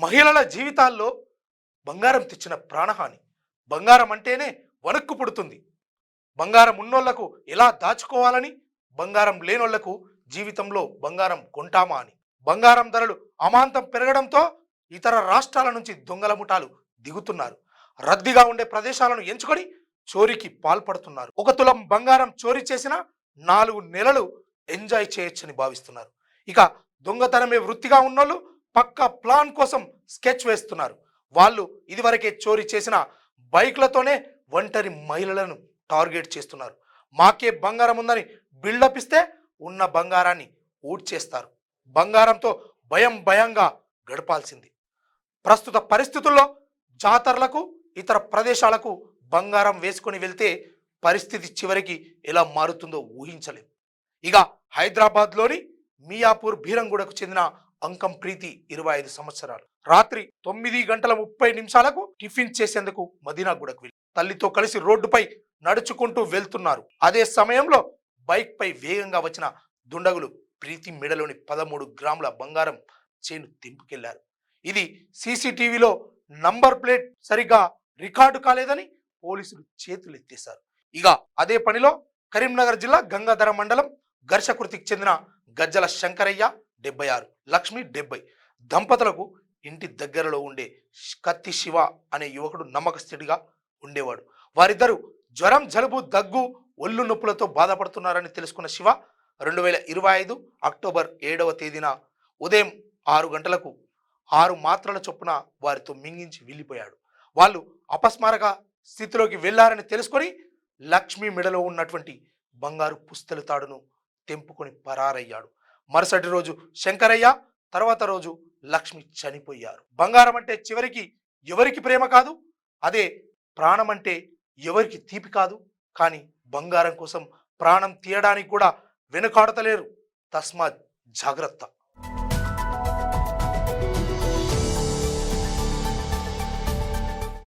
మహిళల జీవితాల్లో బంగారం తెచ్చిన ప్రాణహాని. బంగారం అంటేనే వణుక్కు పుడుతుంది. బంగారం ఉన్నోళ్లకు ఎలా దాచుకోవాలని, బంగారం లేనోళ్లకు జీవితంలో బంగారం కొంటామా అని. బంగారం ధరలు అమాంతం పెరగడంతో ఇతర రాష్ట్రాల నుంచి దొంగల ముఠాలు దిగుతున్నారు. రద్దీగా ఉండే ప్రదేశాలను ఎంచుకొని చోరీకి పాల్పడుతున్నారు. 1 తులం బంగారం చోరీ చేసిన 4 నెలలు ఎంజాయ్ చేయొచ్చని భావిస్తున్నారు. ఇక దొంగతనమే వృత్తిగా ఉన్నోళ్ళు పక్కా ప్లాన్ కోసం స్కెచ్ వేస్తున్నారు. వాళ్ళు ఇదివరకే చోరీ చేసిన బైక్లతోనే ఒంటరి మహిళలను టార్గెట్ చేస్తున్నారు. మాకే బంగారం ఉందని బిల్డప్ ఇస్తే ఉన్న బంగారాన్ని ఊడ్చేస్తారు. బంగారంతో భయంగా గడపాల్సింది. ప్రస్తుత పరిస్థితుల్లో జాతరలకు, ఇతర ప్రదేశాలకు బంగారం వేసుకొని వెళ్తే పరిస్థితి చివరికి ఎలా మారుతుందో ఊహించలేం. ఇక హైదరాబాద్లోని మియాపూర్ బీరంగూడకు చెందిన అంకం ప్రీతి 25 సంవత్సరాలు రాత్రి 9:30 టిఫిన్ చేసేందుకు మదీనాగూడకు వెళ్ళి తల్లితో కలిసి రోడ్డుపై నడుచుకుంటూ వెళ్తున్నారు. అదే సమయంలో బైక్ పై వేగంగా వచ్చిన దుండగులు ప్రీతి మెడలోని 13 గ్రాముల బంగారం చైన్ తెంపుకెళ్లారు. ఇది సీసీటీవీలో నంబర్ ప్లేట్ సరిగా రికార్డు కాలేదని పోలీసులు చేతులెత్తేశారు. ఇక అదే పనిలో కరీంనగర్ జిల్లా గంగాధర మండలం ఘర్షకృతికి చెందిన గజ్జల శంకరయ్య 76, లక్ష్మి 70 దంపతులకు ఇంటి దగ్గరలో ఉండే కత్తి శివ అనే యువకుడు నమ్మకస్తుడిగా ఉండేవాడు. వారిద్దరూ జ్వరం, జలుబు, దగ్గు, ఒళ్ళు నొప్పులతో బాధపడుతున్నారని తెలుసుకున్న శివ 2025 అక్టోబర్ 7వ తేదీన ఉదయం 6 గంటలకు 6 మాత్రల చొప్పున వారితో మింగించి వెళ్ళిపోయాడు. వాళ్ళు అపస్మారక స్థితిలోకి వెళ్లారని తెలుసుకొని లక్ష్మి మెడలో ఉన్నటువంటి బంగారు పుస్తెల తాడును తెంపుకొని పరారయ్యాడు. మరుసటి రోజు శంకరయ్య, తర్వాత రోజు లక్ష్మి చనిపోయారు. బంగారం అంటే చివరికి ఎవరికి ప్రేమ కాదు, అదే ప్రాణం అంటే ఎవరికి తీపి కాదు. కానీ బంగారం కోసం ప్రాణం తీయడానికి కూడా వెనుకాడతలేరు. తస్మాత్ జాగ్రత్త.